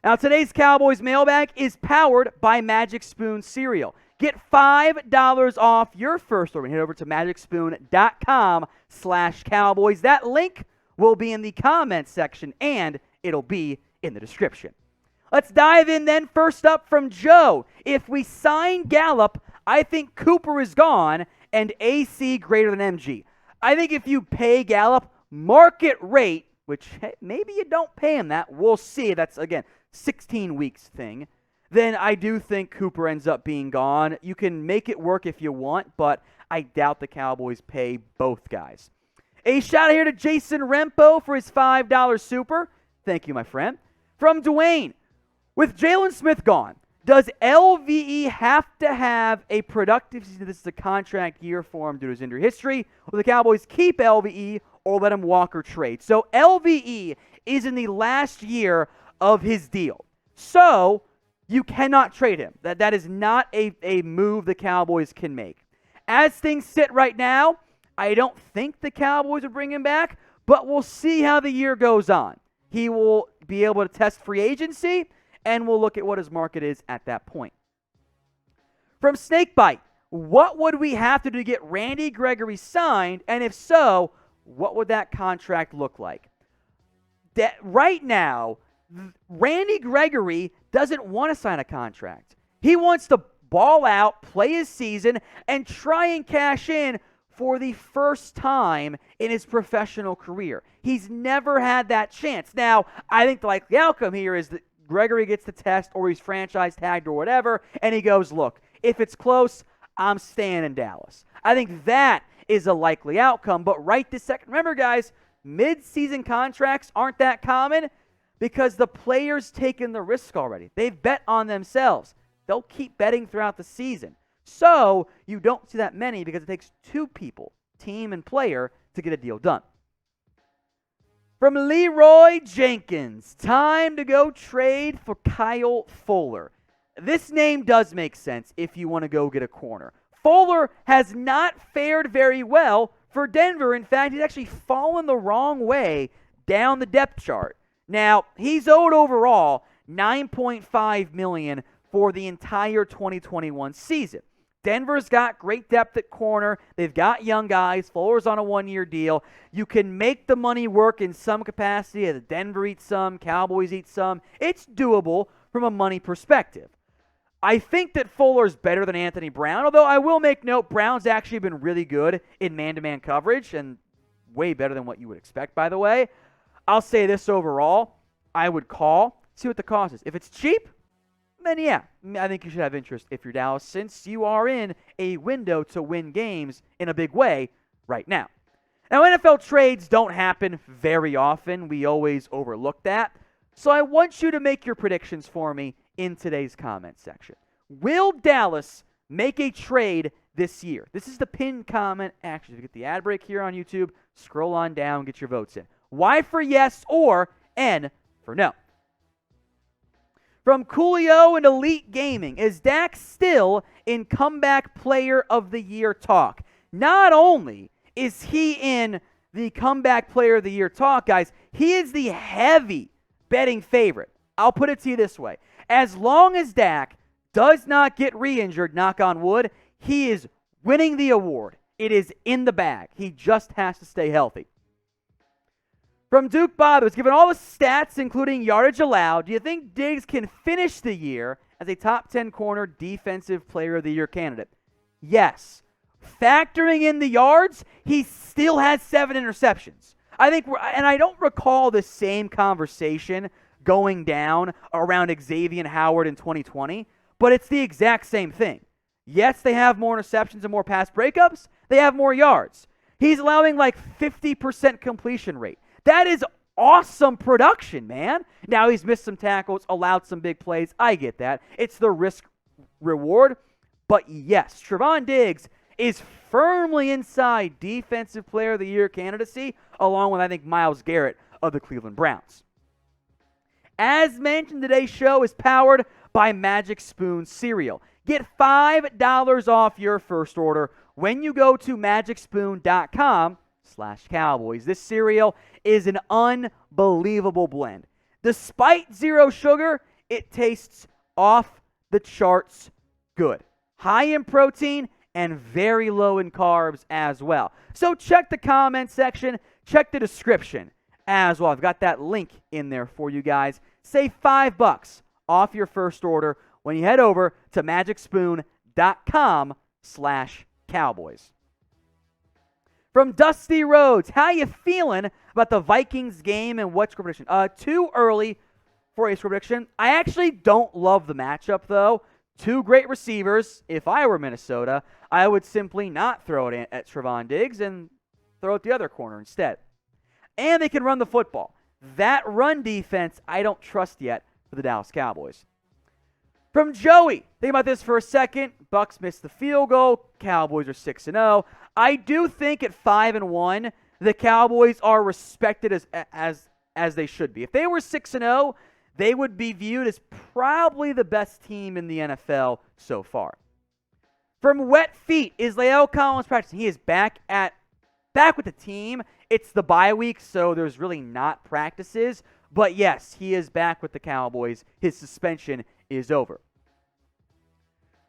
Now, today's Cowboys mailbag is powered by Magic Spoon cereal. Get $5 off your first order. Head over to magicspoon.com/Cowboys. That link will be in the comments section, and it'll be in the description. Let's dive in then. First up from Joe. If we sign Gallup, I think Cooper is gone and AC greater than MG. I think if you pay Gallup market rate, which maybe you don't pay him that, we'll see. That's, again, 16 weeks thing. Then I do think Cooper ends up being gone. You can make it work if you want, but I doubt the Cowboys pay both guys. A shout out here to Jayson Rempo for his $5 super. Thank you, my friend. From Duane, with Jalen Smith gone, does LVE have to have a productive season? This is a contract year for him due to his injury history. Will the Cowboys keep LVE or let him walk or trade? So LVE is in the last year of his deal. So you cannot trade him. That is not a move the Cowboys can make. As things sit right now, I don't think the Cowboys will bring him back, but we'll see how the year goes on. He will be able to test free agency, and we'll look at what his market is at that point. From Snakebite, what would we have to do to get Randy Gregory signed, and if so, what would that contract look like? Right now, Randy Gregory doesn't want to sign a contract. He wants to ball out, play his season, and try and cash in for the first time in his professional career. He's never had that chance. Now, I think the likely outcome here is that Gregory gets the test or he's franchise tagged or whatever, and he goes, look, if it's close, I'm staying in Dallas. I think that is a likely outcome, but right this second, remember guys, mid-season contracts aren't that common because the players taken the risk already. They've bet on themselves. They'll keep betting throughout the season. So you don't see that many because it takes two people, team and player, to get a deal done. From Leroy Jenkins, time to go trade for Kyle Fuller. This name does make sense if you want to go get a corner. Fuller has not fared very well for Denver. In fact, he's actually fallen the wrong way down the depth chart. Now, he's owed overall $9.5 million for the entire 2021 season. Denver's got great depth at corner. They've got young guys. Fuller's on a one-year deal. You can make the money work in some capacity. As Denver eats some, Cowboys eat some. It's doable from a money perspective. I think that Fuller's better than Anthony Brown, although I will make note, Brown's actually been really good in man-to-man coverage and way better than what you would expect, by the way. I'll say this overall, I would call, see what the cost is. If it's cheap, then yeah, I think you should have interest if you're Dallas, since you are in a window to win games in a big way right now. Now, NFL trades don't happen very often. We always overlook that. So I want you to make your predictions for me in today's comment section. Will Dallas make a trade this year? This is the pinned comment action. If you get the ad break here on YouTube, scroll on down, get your votes in. Y for yes or N for no. From Coolio and Elite Gaming, is Dak still in Comeback Player of the Year talk? Not only is he in the Comeback Player of the Year talk, guys, he is the heavy betting favorite. I'll put it to you this way. As long as Dak does not get re-injured, knock on wood, he is winning the award. It is in the bag. He just has to stay healthy. From Dukebothers, given all the stats, including yardage allowed, do you think Diggs can finish the year as a top 10 corner defensive player of the year candidate? Yes. Factoring in the yards, he still has 7 interceptions. I think, and I don't recall the same conversation going down around Xavier Howard in 2020, but it's the exact same thing. Yes, they have more interceptions and more pass breakups. They have more yards. He's allowing like 50% completion rate. That is awesome production, man. Now he's missed some tackles, allowed some big plays. I get that. It's the risk reward. But yes, Trevon Diggs is firmly inside Defensive Player of the Year candidacy, along with, I think, Myles Garrett of the Cleveland Browns. As mentioned, today's show is powered by Magic Spoon cereal. Get $5 off your first order when you go to magicspoon.com/Cowboys. This cereal is an unbelievable blend. Despite zero sugar, it tastes off the charts good. High in protein and very low in carbs as well. So check the comment section, check the description as well. I've got that link in there for you guys. Save $5 off your first order when you head over to magicspoon.com/Cowboys. From Dusty Rhodes, how you feeling about the Vikings game and what's your prediction? Too early for a score prediction. I actually don't love the matchup, though. Two great receivers. If I were Minnesota, I would simply not throw it at Trevon Diggs and throw it the other corner instead. And they can run the football. That run defense, I don't trust yet for the Dallas Cowboys. From Joey, think about this for a second. Bucks missed the field goal. Cowboys are 6-0. I do think at 5-1, the Cowboys are respected as they should be. If they were 6-0, they would be viewed as probably the best team in the NFL so far. From Wet Feet, is La'el Collins practicing? He is back with the team. It's the bye week, so there's really not practices. But yes, he is back with the Cowboys. His suspension is over.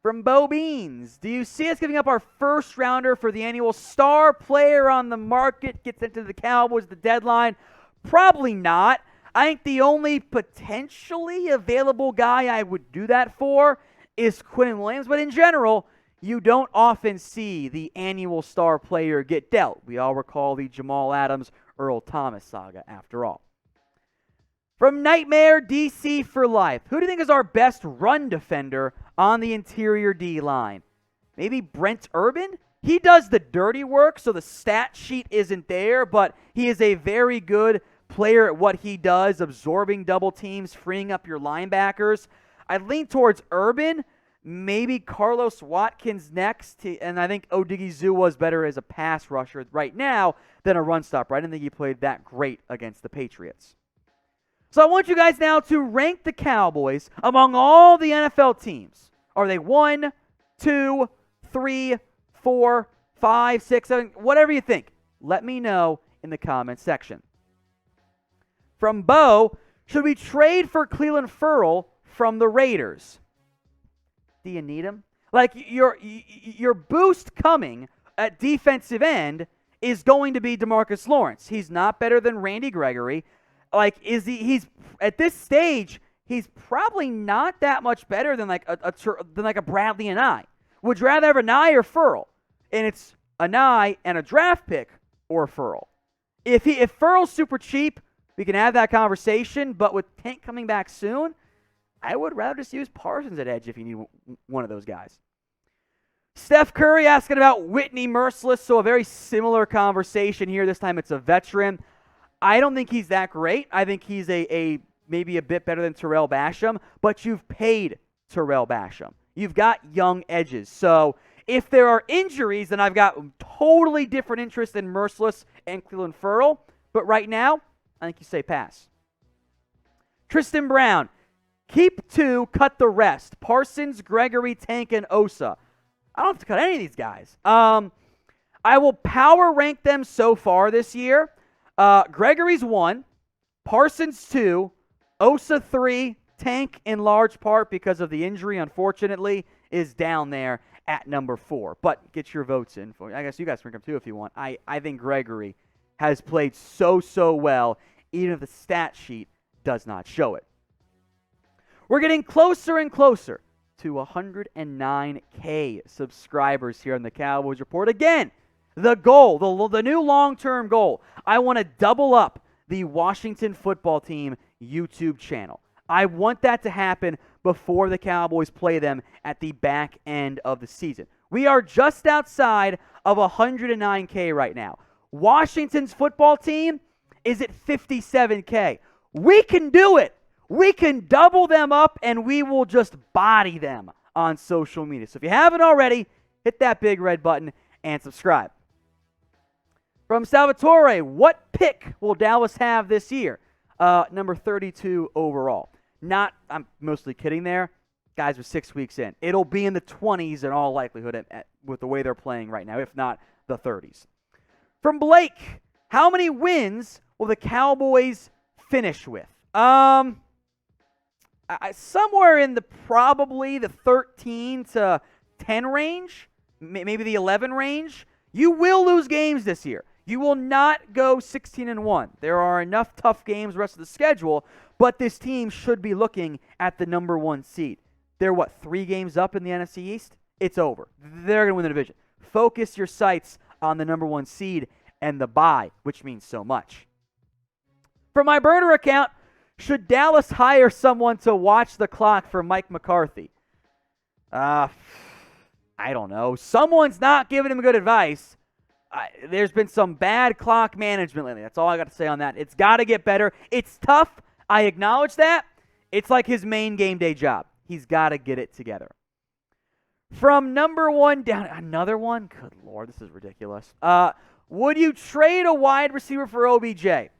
From Bo Beans, do you see us giving up our first rounder for the annual star player on the market gets into the Cowboys at the deadline? Probably not. I think the only potentially available guy I would do that for is Quinn Williams. But in general, you don't often see the annual star player get dealt. We all recall the Jamal Adams, Earl Thomas saga after all. From Nightmare DC for Life, who do you think is our best run defender on the interior D-line? Maybe Brent Urban? He does the dirty work, so the stat sheet isn't there, but he is a very good player at what he does, absorbing double teams, freeing up your linebackers. I'd lean towards Urban, maybe Carlos Watkins next, and I think Odighizuwa is better as a pass rusher right now than a run stopper. I didn't think he played that great against the Patriots. So I want you guys now to rank the Cowboys among all the NFL teams. Are they 1, 2, 3, 4, 5, 6, 7, whatever you think? Let me know in the comment section. From Bo, should we trade for Clelin Ferrell from the Raiders? Do you need him? Like, your boost coming at defensive end is going to be DeMarcus Lawrence. He's not better than Randy Gregory. Like, he's at this stage, he's probably not that much better than like a Bradley and I. Would you rather have a Nye or Ferrell? And it's a Nye and a draft pick or Ferrell. If Ferrell's super cheap, we can have that conversation, but with Tank coming back soon, I would rather just use Parsons at edge if you need one of those guys. Steph Curry asking about Whitney Merciless, so a very similar conversation here. This time it's a veteran. I don't think he's that great. I think he's maybe a bit better than Terrell Basham, but you've paid Terrell Basham. You've got young edges. So if there are injuries, then I've got totally different interest in Merciless and Clelin Ferrell. But right now, I think you say pass. Tristen Brown, keep 2, cut the rest. Parsons, Gregory, Tank, and Osa. I don't have to cut any of these guys. I will power rank them so far this year. Gregory's 1, Parsons 2, Osa 3, Tank in large part because of the injury, unfortunately, is down there at number 4. But get your votes in. I guess you guys rank them too if you want. I think Gregory has played so well, even if the stat sheet does not show it. We're getting closer and closer to 109K subscribers here on the Cowboys Report. Again, the goal, the new long-term goal, I want to double up the Washington football team YouTube channel. I want that to happen before the Cowboys play them at the back end of the season. We are just outside of 109K right now. Washington's football team is at 57K. We can do it. We can double them up, and we will just body them on social media. So if you haven't already, hit that big red button and subscribe. From Salvatore, what pick will Dallas have this year? Number 32 overall. I'm mostly kidding there. Guys are 6 weeks in. It'll be in the 20s in all likelihood with the way they're playing right now, if not the 30s. From Blake, how many wins will the Cowboys finish with? somewhere in probably the 13 to 10 range, maybe the 11 range. You will lose games this year. You will not go 16-1. There are enough tough games the rest of the schedule, but this team should be looking at the number 1 seed. They're, 3 games up in the NFC East? It's over. They're going to win the division. Focus your sights on the number 1 seed and the bye, which means so much. For my burner account, should Dallas hire someone to watch the clock for Mike McCarthy? I don't know. Someone's not giving him good advice. There's been some bad clock management lately. That's all I got to say on that. It's got to get better. It's tough. I acknowledge that. It's like his main game day job. He's got to get it together. From number 1 down, another one? Good Lord, this is ridiculous. Would you trade a wide receiver for OBJ?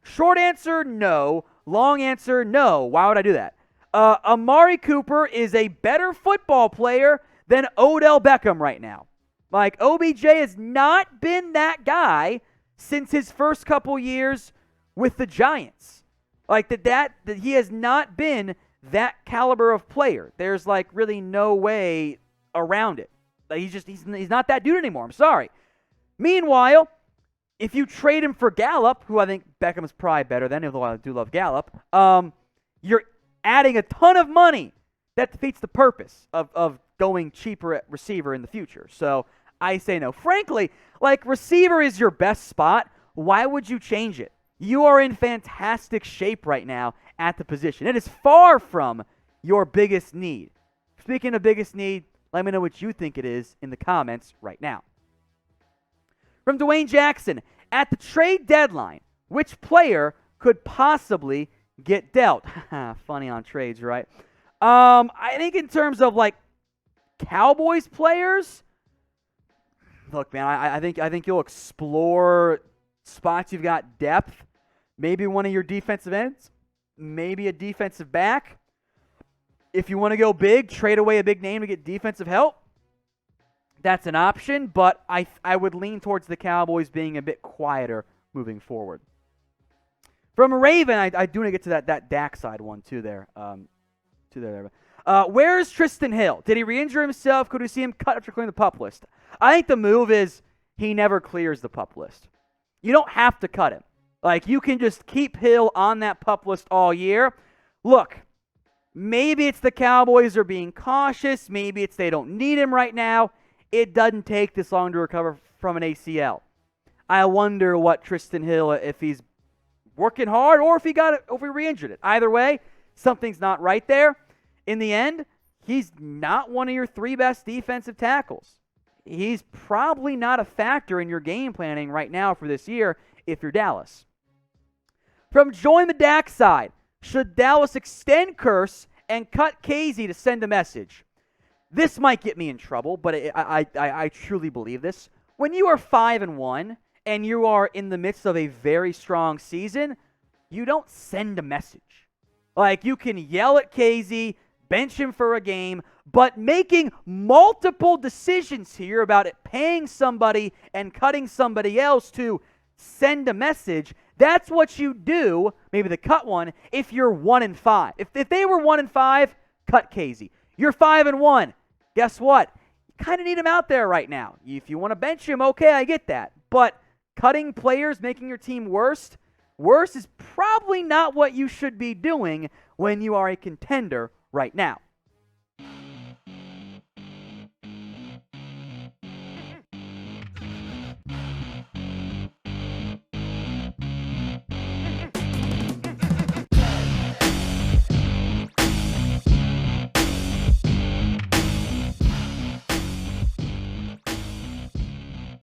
Short answer, no. Long answer, no. Why would I do that? Amari Cooper is a better football player than Odell Beckham right now. Like, OBJ has not been that guy since his first couple years with the Giants. Like, that he has not been that caliber of player. There's, really no way around it. Like, he's not that dude anymore. I'm sorry. Meanwhile, if you trade him for Gallup, who I think Beckham is probably better than, although I do love Gallup, you're adding a ton of money. That defeats the purpose of going cheaper at receiver in the future. So I say no. Frankly, receiver is your best spot. Why would you change it? You are in fantastic shape right now at the position. It is far from your biggest need. Speaking of biggest need, let me know what you think it is in the comments right now. From Duane Jackson, at the trade deadline, which player could possibly get dealt? Funny on trades, right? I think in terms of Cowboys players, look, man, I think you'll explore spots you've got depth. Maybe one of your defensive ends, maybe a defensive back. If you want to go big, trade away a big name to get defensive help. That's an option, but I would lean towards the Cowboys being a bit quieter moving forward. From Raven, I do want to get to that Dak Side one too there. Where's Trysten Hill? Did he re-injure himself? Could we see him cut after clearing the PUP list? I think the move is he never clears the PUP list. You don't have to cut him. You can just keep Hill on that PUP list all year. Look, maybe it's the Cowboys are being cautious. Maybe it's they don't need him right now. It doesn't take this long to recover from an ACL. I wonder what Trysten Hill, if he's working hard or if he re-injured it. Either way, something's not right there. In the end, he's not one of your 3 best defensive tackles. He's probably not a factor in your game planning right now for this year if you're Dallas. From Join the Dak Side, should Dallas extend Kearse and cut Casey to send a message? This might get me in trouble, but I truly believe this. When you are 5-1 and you are in the midst of a very strong season, you don't send a message. You can yell at Casey, bench him for a game, but making multiple decisions here about it, paying somebody and cutting somebody else to send a message, that's what you do, maybe the cut one, if you're 1-5. If they were 1-5, cut Casey. You're 5-1. Guess what? You kind of need him out there right now. If you want to bench him, okay, I get that. But cutting players, making your team worse is probably not what you should be doing when you are a contender right now.